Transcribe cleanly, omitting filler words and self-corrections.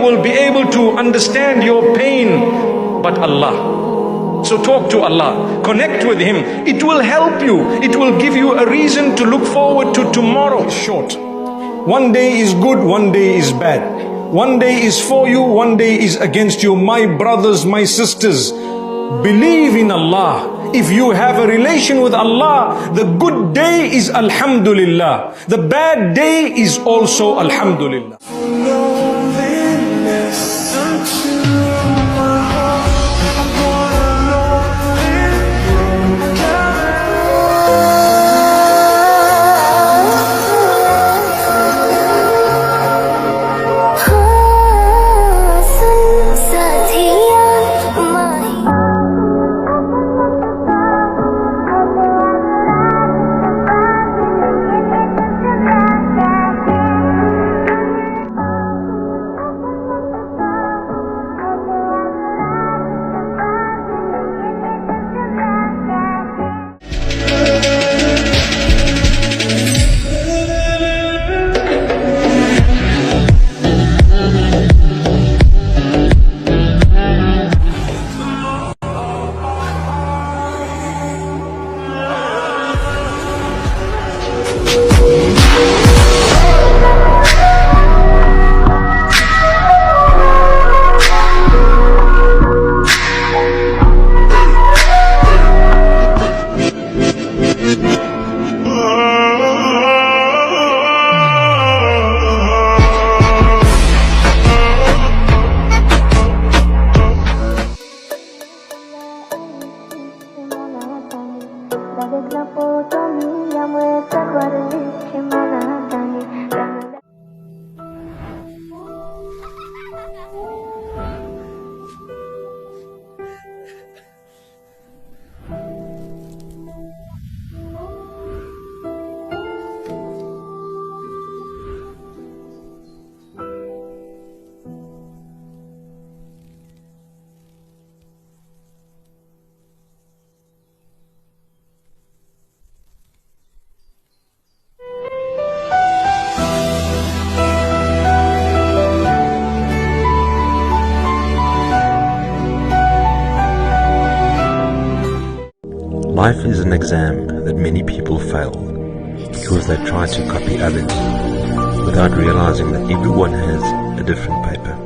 Will be able to understand your pain but Allah. So talk to Allah, connect with Him. It will help you. It will give you a reason to look forward to tomorrow. Short. One day is good, one day is bad. One day is for you, one day is against you. My brothers, my sisters, believe in Allah. If you have a relation with Allah, the good day is Alhamdulillah. The bad day is also Alhamdulillah. Life is an exam that many people fail because they try to copy others without realizing that everyone has a different paper.